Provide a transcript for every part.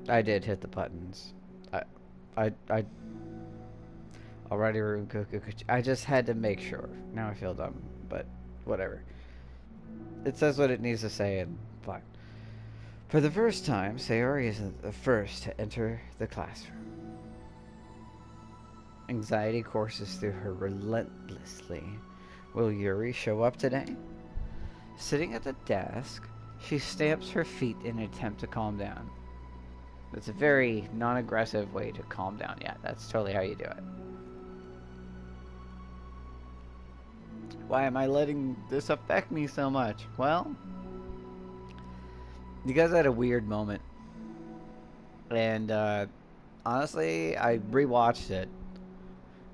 I did hit the buttons. I already. I just had to make sure. Now I feel dumb, but whatever. It says what it needs to say, and fine. For the first time, Sayori is the first to enter the classroom. Anxiety courses through her relentlessly. Will Yuri show up today? Sitting at the desk, she stamps her feet in an attempt to calm down. That's a very non-aggressive way to calm down. Yeah, that's totally how you do it. Why am I letting this affect me so much? Well, you guys had a weird moment. And honestly, I rewatched it.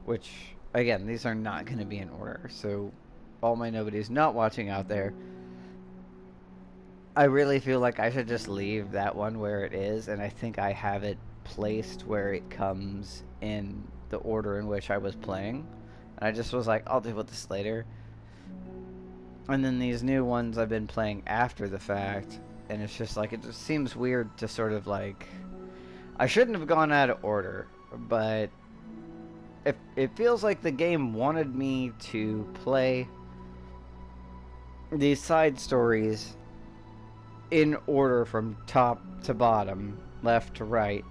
Which, again, these are not going to be in order. So, all my nobodies not watching out there, I really feel like I should just leave that one where it is. And I think I have it placed where it comes in the order in which I was playing. And I just was like, I'll deal with this later. And then these new ones I've been playing after the fact. And it's just like, it just seems weird to sort of like... I shouldn't have gone out of order, but it feels like the game wanted me to play these side stories in order from top to bottom, left to right,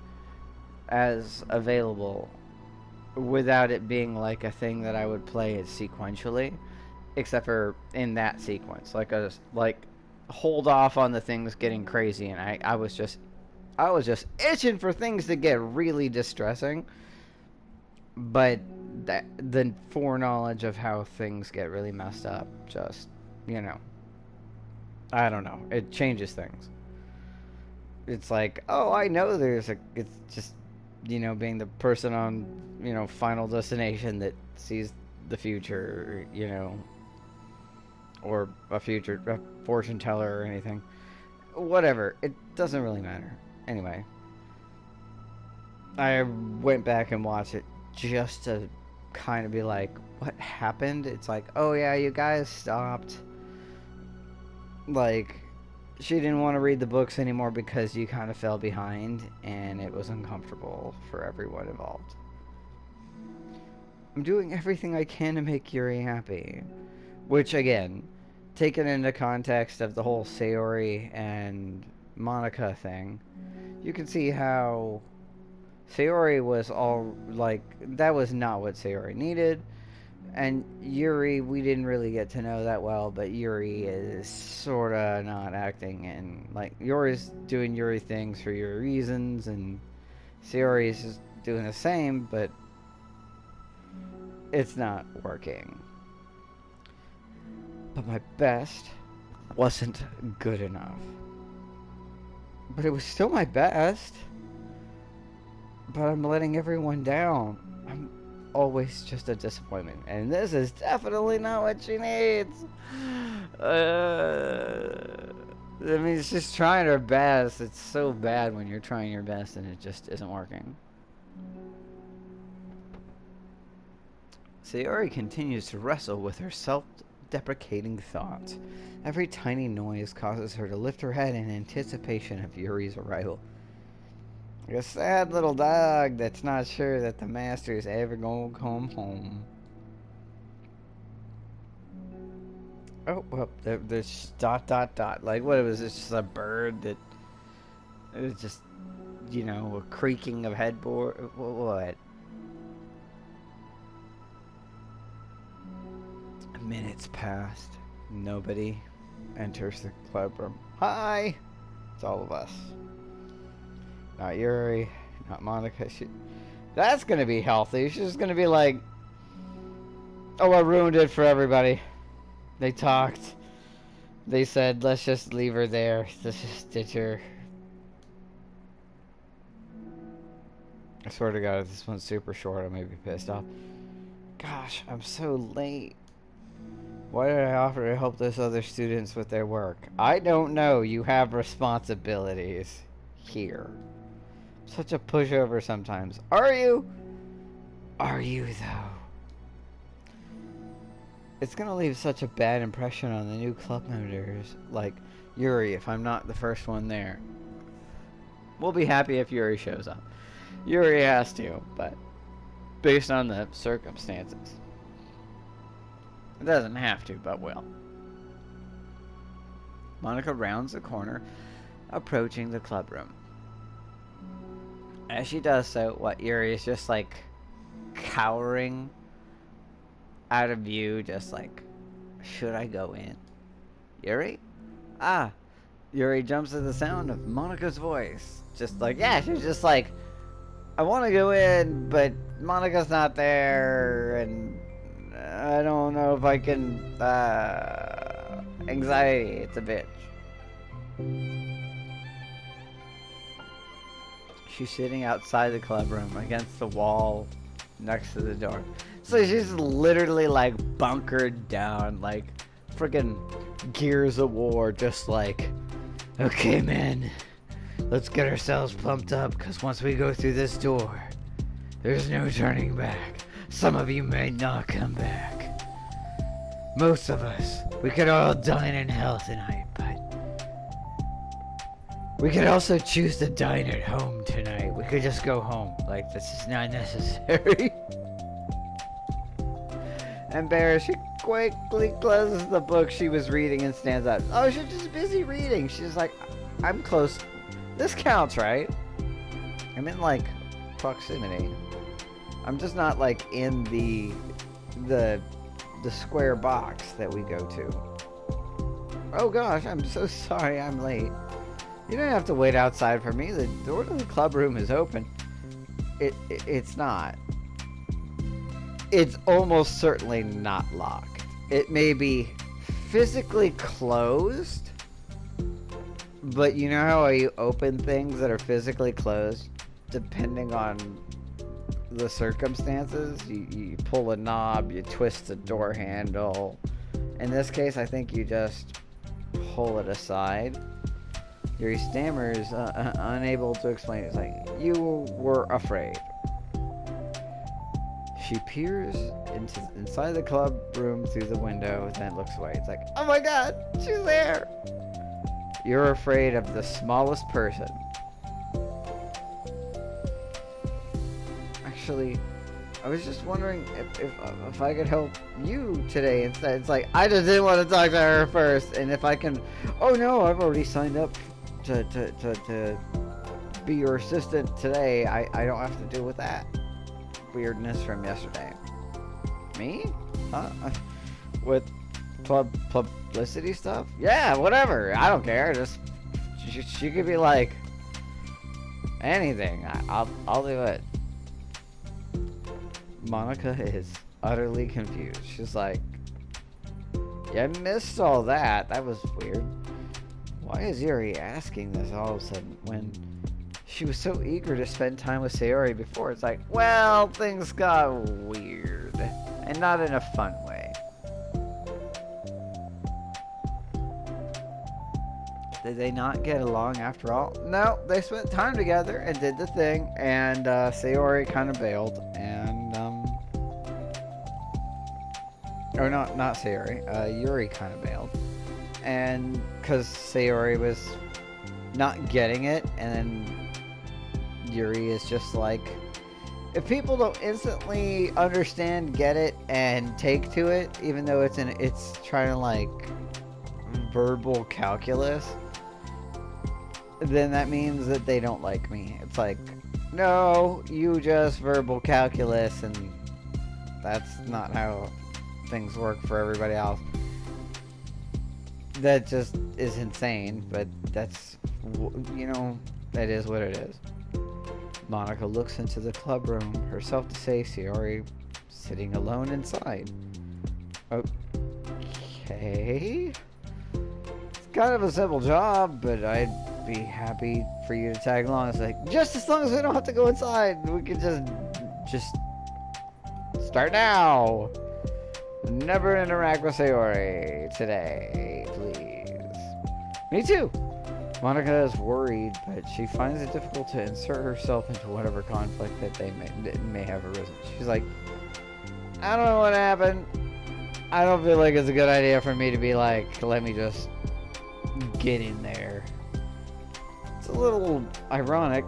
as available, without it being like a thing that I would play it sequentially, except for in that sequence, like hold off on the things getting crazy, and I was just itching for things to get really distressing, but that the foreknowledge of how things get really messed up, just, you know, I don't know, it changes things. It's like, oh, I know it's just, you know, being the person on, you know, Final Destination that sees the future, you know, or a fortune teller or anything. Whatever, it doesn't really matter. Anyway, I went back and watched it just to kind of be like, what happened? It's like, oh yeah, you guys stopped. Like, she didn't want to read the books anymore because you kind of fell behind, and it was uncomfortable for everyone involved. I'm doing everything I can to make Yuri happy. Which, again, taken into context of the whole Sayori and Monica thing, you can see how Sayori was all like, that was not what Sayori needed. And Yuri, we didn't really get to know that well, but Yuri is sorta not acting, and like Yuri's doing Yuri things for Yuri reasons, and Sayori's just doing the same, but it's not working. But my best wasn't good enough. But it was still my best. But I'm letting everyone down. I'm always just a disappointment. And this is definitely not what she needs. I mean, it's just trying her best. It's so bad when you're trying your best and it just isn't working. Sayori continues to wrestle with her self-deprecating thoughts. Every tiny noise causes her to lift her head in anticipation of Yuri's arrival. Like a sad little dog that's not sure that the master is ever gonna come home. Oh, well, there's dot dot dot. Like, what was this? Just a bird that... It was just, you know, a creaking of headboard. What? Minutes passed. Nobody enters the club room. Hi! It's all of us. Not Yuri, not Monica. That's gonna be healthy. She's gonna be like, oh, I ruined it for everybody. They talked. They said, let's just leave her there. Let's just ditch her. I swear to God, if this one's super short, I may be pissed off. Gosh, I'm so late. Why did I offer to help those other students with their work? I don't know. You have responsibilities here. Such a pushover sometimes. Are you? Are you, though? It's gonna leave such a bad impression on the new club members. Like Yuri, if I'm not the first one there. We'll be happy if Yuri shows up. Yuri has to, but based on the circumstances. It doesn't have to, but will. Monica rounds the corner, approaching the club room. As she does so, Yuri is just like cowering out of view, just like, should I go in? Yuri? Ah! Yuri jumps at the sound of Monica's voice. Just like, yeah, she's just like, I want to go in, but Monica's not there, and I don't know if I can, anxiety, it's a bitch. She's sitting outside the club room against the wall next to the door. So she's literally like bunkered down, like freaking Gears of War, just like, okay, man, let's get ourselves pumped up, because once we go through this door, there's no turning back. Some of you may not come back. Most of us, we could all dine in hell tonight, but we could also choose to dine at home tonight. We could just go home. Like, this is not necessary. Embarrassed, she quickly closes the book she was reading and stands up. Oh, she's just busy reading. She's like, I'm close. This counts, right? I'm in, like, proximity. I'm just not, like, in the square box that we go to. Oh gosh, I'm so sorry I'm late. You don't have to wait outside for me. The door to the club room is open. It's not. It's almost certainly not locked. It may be physically closed, but you know how you open things that are physically closed depending on the circumstances? You pull a knob, you twist the door handle. In this case, I think you just pull it aside. Yuri stammers, unable to explain. It's like, you were afraid. She peers inside the club room through the window, then looks away. It's like, oh my god, she's there! You're afraid of the smallest person. Actually, I was just wondering if I could help you today instead. It's like, I just didn't want to talk to her first, and if I can... Oh no, I've already signed up to be your assistant today. I don't have to deal with that weirdness from yesterday. Me? Huh? With publicity stuff? Yeah, whatever. I don't care. Just she could be like anything. I'll do it. Monica is utterly confused. She's like, yeah, I missed all that. That was weird. Why is Yuri asking this all of a sudden when she was so eager to spend time with Sayori before? It's like, well, things got weird. And not in a fun way. Did they not get along after all? No, they spent time together and did the thing, and Sayori kind of bailed, and or not Sayori, Yuri kind of bailed, and because Sayori was not getting it, and then Yuri is just like, if people don't instantly understand, get it, and take to it, even though it's trying to like verbal calculus, then that means that they don't like me. It's like, no, you just verbal calculus, and that's not how things work for everybody else. That just is insane, but that's, you know, that is what it is. Monica looks into the club room, herself to say Sayori sitting alone inside. Okay. It's kind of a simple job, but I'd be happy for you to tag along. It's like, just as long as we don't have to go inside, we can just start now. Never interact with Sayori today, please. Me too. Monica is worried, but she finds it difficult to insert herself into whatever conflict that they may have arisen. She's like, I don't know what happened. I don't feel like it's a good idea for me to be like, let me just get in there. It's it's a little ironic.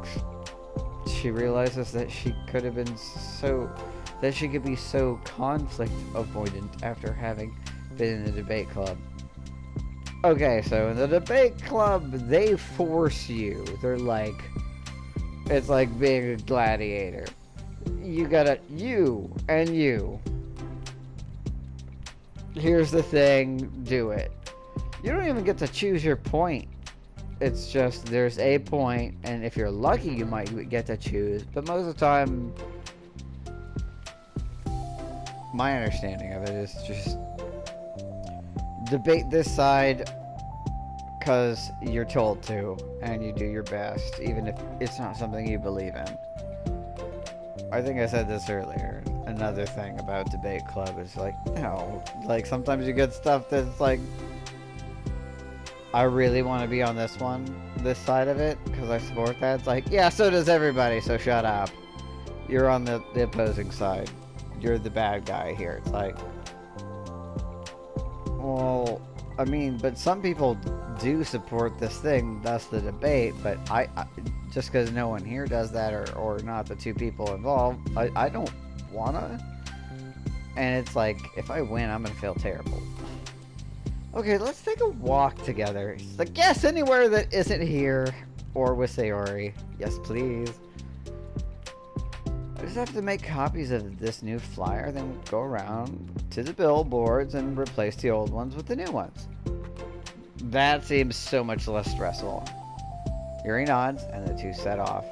She realizes that she could have been that she could be so conflict avoidant after having been in the debate club. Okay, so in the debate club, they force you. They're like, it's like being a gladiator. You gotta, you and you. Here's the thing, do it. You don't even get to choose your point. It's just, there's a point, and if you're lucky, you might get to choose. But most of the time, my understanding of it is just debate this side because you're told to, and you do your best, even if it's not something you believe in. I think I said this earlier. Another thing about debate club is like, no, like sometimes you get stuff that's like, I really want to be on this side of it, because I support that. It's like, yeah, so does everybody, so shut up. You're on the opposing side. You're the bad guy here. It's like, well, I mean, but some people do support this thing, thus the debate, but I just because no one here does that, or not the two people involved, I don't wanna. And it's like, if I win, I'm gonna feel terrible. Okay, let's take a walk together. It's like, yes, anywhere that isn't here or with Sayori. Yes, please. I just have to make copies of this new flyer, then go around to the billboards and replace the old ones with the new ones. That seems so much less stressful. Yuri nods, and the two set off,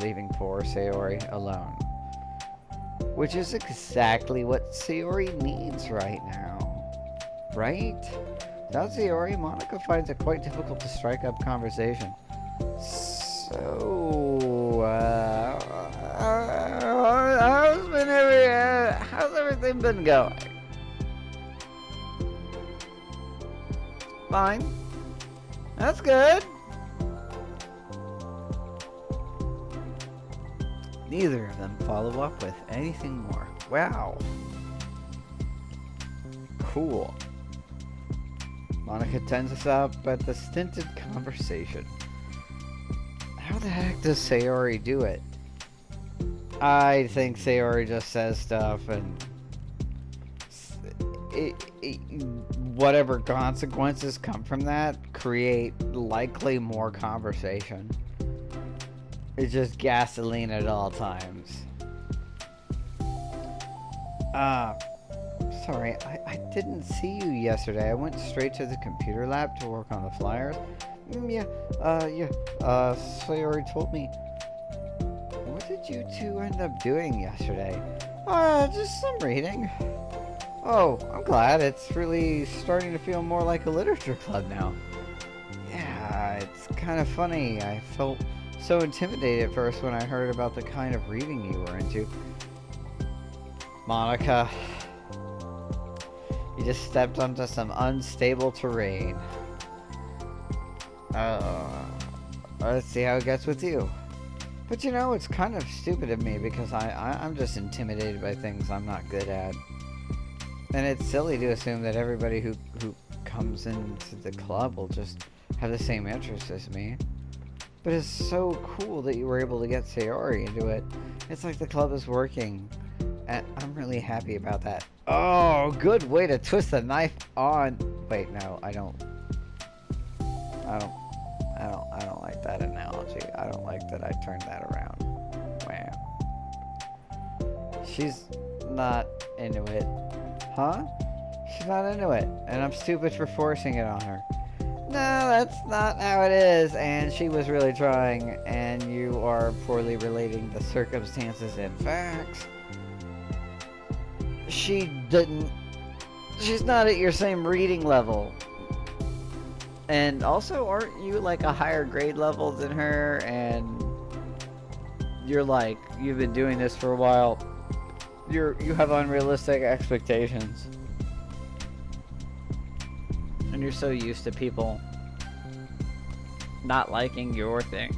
leaving poor Sayori alone. Which is exactly what Sayori needs right now. Right? Without Sayori, Monica finds it quite difficult to strike up conversation. So, how's everything been going? Fine. That's good. Neither of them follow up with anything more. Wow. Cool. Monica tends us up at the stinted conversation. How the heck does Sayori do it? I think Sayori just says stuff and whatever consequences come from that create likely more conversation. It's just gasoline at all times. Sorry, I didn't see you yesterday. I went straight to the computer lab to work on the flyers. Sayori told me. What did you two end up doing yesterday? Just some reading. Oh, I'm glad. It's really starting to feel more like a literature club now. Yeah, it's kind of funny. I felt so intimidated at first when I heard about the kind of reading you were into. Monica, you just stepped onto some unstable terrain. Let's see how it gets with you. But you know, it's kind of stupid of me because I'm just intimidated by things I'm not good at. And it's silly to assume that everybody who comes into the club will just have the same interests as me. But it's so cool that you were able to get Sayori into it. It's like the club is working. And I'm really happy about that. Oh, good way to twist the knife on. Wait, no, I don't like that analogy. I don't like that I turned that around. Wow. She's not into it. Huh? She's not into it. And I'm stupid for forcing it on her. No, that's not how it is. And she was really trying. And you are poorly relating the circumstances and facts. She's not at your same reading level. And also, aren't you like a higher grade level than her? And you're like, you've been doing this for a while. You have unrealistic expectations. And you're so used to people not liking your thing.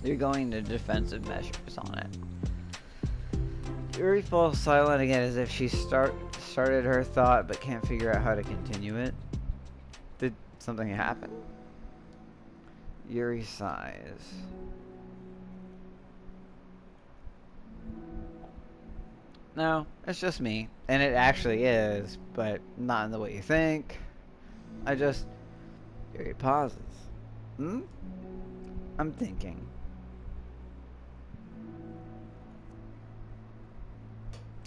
You're going to defensive measures on it. Yuri falls silent again as if she started her thought but can't figure out how to continue it. Did something happen? Yuri sighs. No, it's just me. And it actually is, but not in the way you think. I just... Yuri pauses. Hmm? I'm thinking.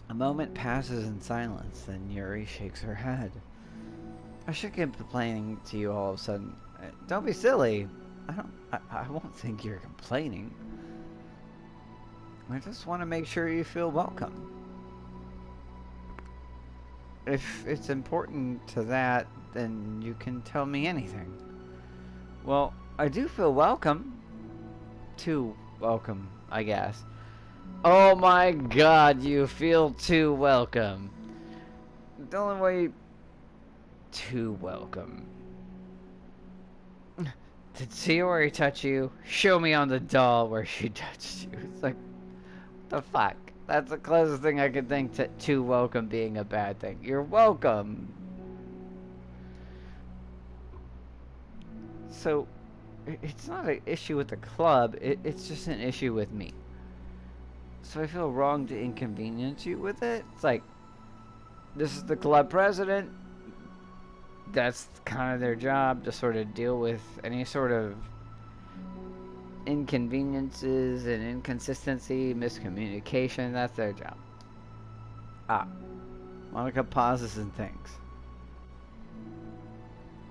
A moment passes in silence, then Yuri shakes her head. I should get complaining to you all of a sudden. Don't be silly. I won't think you're complaining. I just want to make sure you feel welcome. If it's important to that, then you can tell me anything. Well, I do feel welcome. Too welcome, I guess. Oh my god, you feel too welcome. The only way... Too welcome. Did Sayori touch you? Show me on the doll where she touched you. It's like, the fuck? That's the closest thing I could think to too welcome being a bad thing. You're welcome. So, it's not an issue with the club, it's just an issue with me. So I feel wrong to inconvenience you with it? It's like, this is the club president. That's kind of their job, to sort of deal with any sort of inconveniences and inconsistency, miscommunication. That's their job. Ah. Monica pauses and thinks.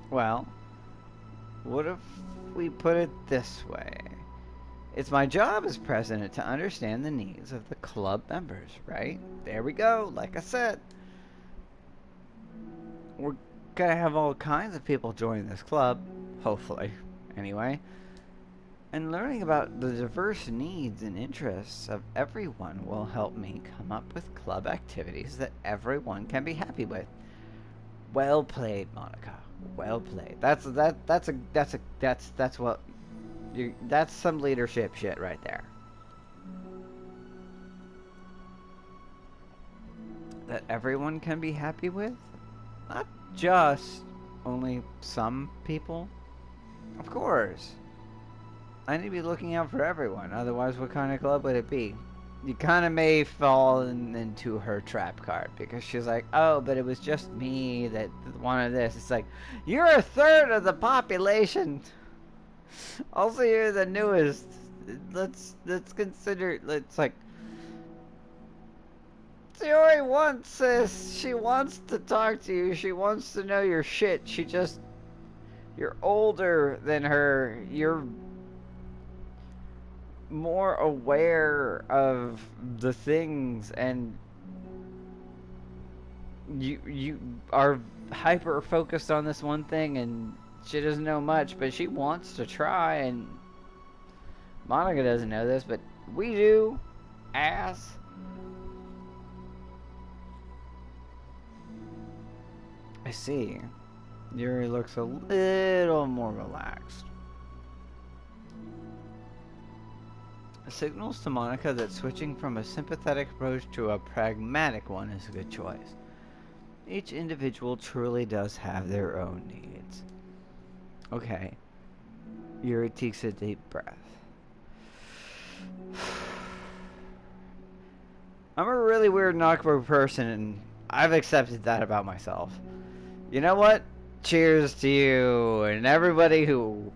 Well, what if we put it this way? It's my job as president to understand the needs of the club members, right? There we go, like I said. We're gonna have all kinds of people join this club, hopefully, anyway. And learning about the diverse needs and interests of everyone will help me come up with club activities that everyone can be happy with. Well played, Monica. Well played. That's some leadership shit right there. That everyone can be happy with? Not just only some people. Of course. I need to be looking out for everyone. Otherwise, what kind of club would it be? You kind of may fall into her trap card, because she's like, oh, but it was just me that wanted this. It's like, you're a third of the population. Also, you're the newest. Let's consider. It's like, Sayori wants this. She wants to talk to you. She wants to know your shit. You're older than her. You're more aware of the things, and you are hyper focused on this one thing, and she doesn't know much, but she wants to try. And Monica doesn't know this, but we do. Ass. I see. Yuri looks a little more relaxed. Signals to Monica that switching from a sympathetic approach to a pragmatic one is a good choice. Each individual truly does have their own needs. Okay. Yuri takes a deep breath. I'm a really weird and awkward person, and I've accepted that about myself. You know what? Cheers to you and everybody who...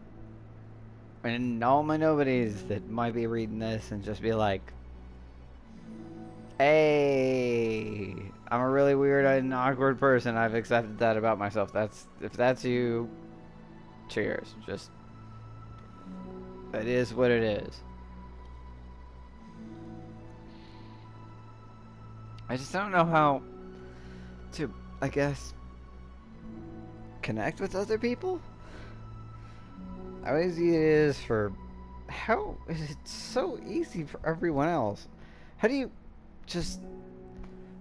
and all my nobodies that might be reading this and just be like, hey, I'm a really weird and awkward person. I've accepted that about myself. If that's you, cheers. Just, it is what it is. I just don't know how to, I guess, connect with other people. How easy it is for... How is it so easy for everyone else? How do you just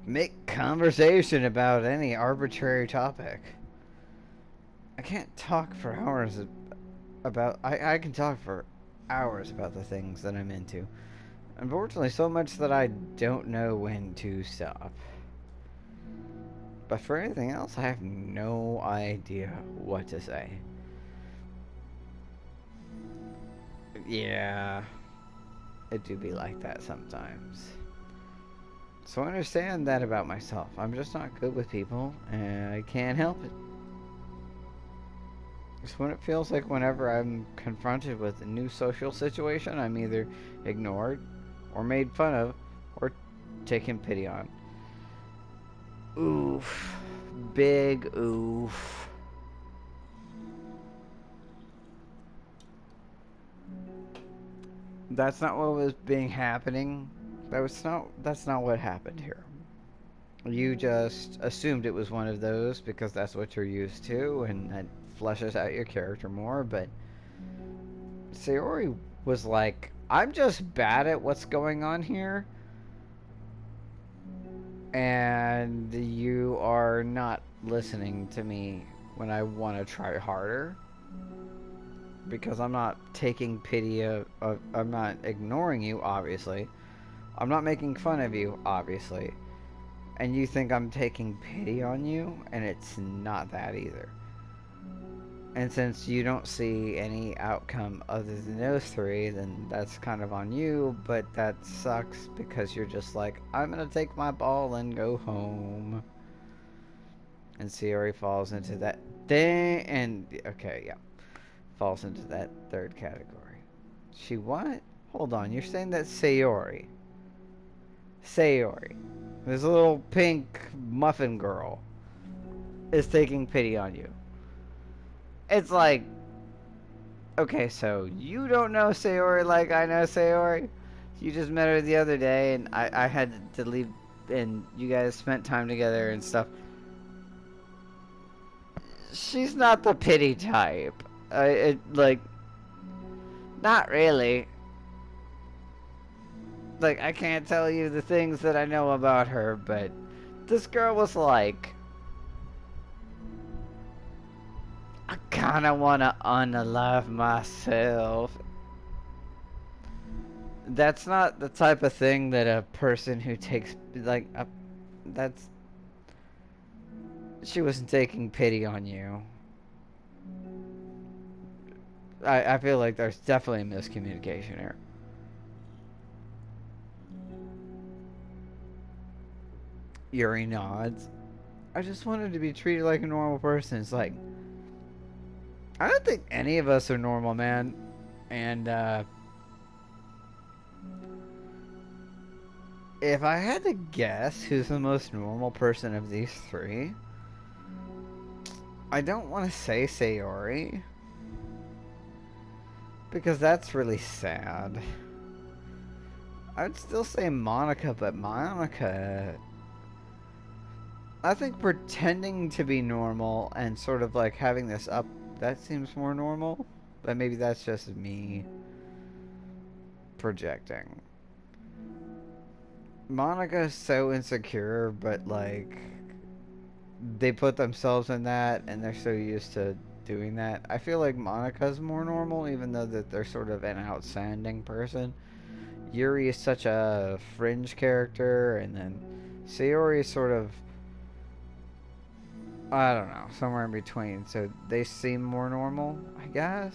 make conversation about any arbitrary topic? I can't talk for hours about... I can talk for hours about the things that I'm into. Unfortunately, so much that I don't know when to stop. But for anything else, I have no idea what to say. Yeah, it do be like that sometimes. So I understand that about myself. I'm just not good with people, and I can't help it. It's when it feels like whenever I'm confronted with a new social situation, I'm either ignored, or made fun of, or taken pity on. Oof. Big oof. That's not what was being happening. That's not what happened here. You just assumed it was one of those because that's what you're used to, and that fleshes out your character more. But Sayori was like, I'm just bad at what's going on here, and you are not listening to me when I want to try harder. Because I'm not taking pity I'm not ignoring you, obviously. I'm not making fun of you, obviously. And you think I'm taking pity on you, and it's not that either. And since you don't see any outcome other than those three, then that's kind of on you, but that sucks because you're just like, I'm gonna take my ball and go home. And Sayori falls into that thing, and okay, yeah, falls into that third category. She what? Hold on, you're saying that Sayori. Sayori. This little pink muffin girl is taking pity on you. It's like, okay, so you don't know Sayori like I know Sayori? You just met her the other day, and I had to leave, and you guys spent time together and stuff. She's not the pity type. Like, not really. Like, I can't tell you the things that I know about her, but this girl was like, I kinda wanna unalive myself. That's not the type of thing that a person who takes, like, that's, she wasn't taking pity on you. I feel like there's definitely a miscommunication here. Yuri nods. I just wanted to be treated like a normal person. It's like, I don't think any of us are normal, man. And, if I had to guess who's the most normal person of these three, I don't want to say Sayori. Because that's really sad. I'd still say Monica, but Monica, I think pretending to be normal and sort of like having this up, that seems more normal. But maybe that's just me projecting. Monica's so insecure, but like, they put themselves in that and they're so used to doing that. I feel like Monica's more normal, even though that they're sort of an outstanding person. Yuri is such a fringe character, and then Sayori is sort of, I don't know, somewhere in between. So they seem more normal, I guess.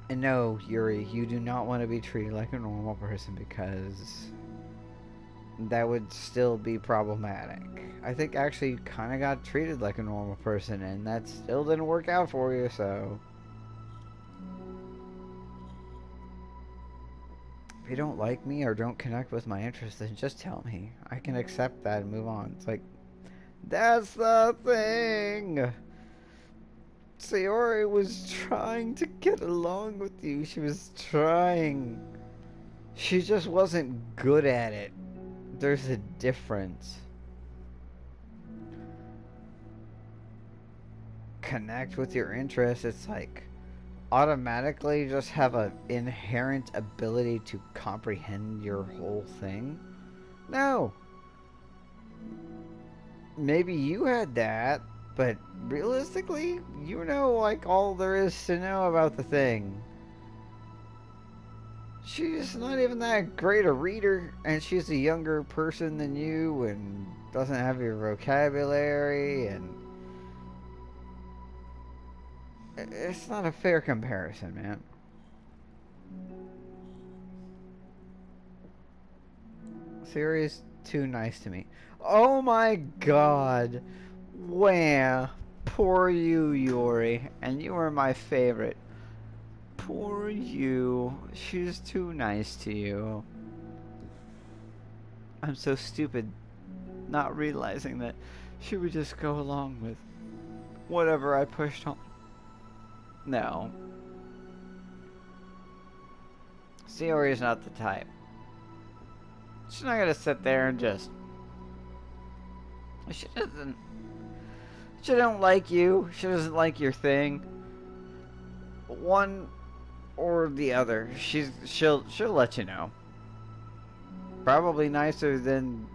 And no, Yuri, you do not want to be treated like a normal person because that would still be problematic. I think actually you kind of got treated like a normal person, and that still didn't work out for you, so. If you don't like me or don't connect with my interests, then just tell me. I can accept that and move on. It's like, that's the thing! Sayori was trying to get along with you. She was trying. She just wasn't good at it. There's a difference. Connect with your interests. It's like automatically just have an inherent ability to comprehend your whole thing. No. Maybe you had that, but realistically, you know like all there is to know about the thing. She's not even that great a reader, and she's a younger person than you, and doesn't have your vocabulary, and It's not a fair comparison, man. Sayori's too nice to me. Oh my god. Wham. Poor you, Yuri. And you were my favorite. Poor you. She's too nice to you. I'm so stupid not realizing that she would just go along with whatever I pushed on. No. Sayori is not the type. She's not gonna sit there and just... She doesn't... She don't like you. She doesn't like your thing. One or the other. She'll let you know. Probably nicer than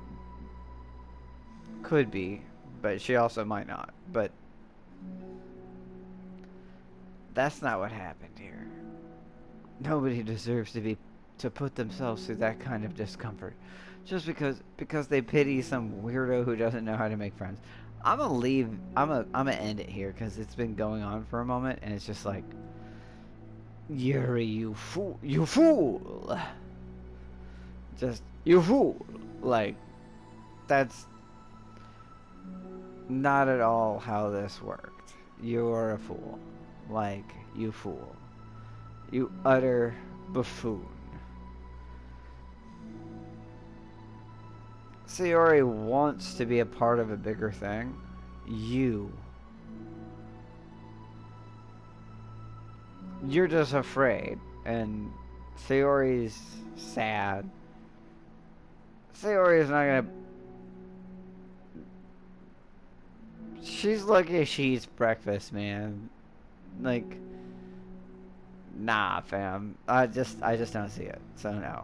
could be, but she also might not. But that's not what happened here. Nobody deserves to put themselves through that kind of discomfort just because they pity some weirdo who doesn't know how to make friends. I'm gonna leave. I'm gonna end it here because it's been going on for a moment and it's just like, Yuri, you fool, you fool, just you fool. Like, that's not at all how this worked. You're a fool. Like, you fool. You utter buffoon. Sayori wants to be a part of a bigger thing. You're just afraid. And Sayori's sad. Sayori is not gonna... She's lucky she eats breakfast, man. Like... Nah, fam. I just don't see it. So no.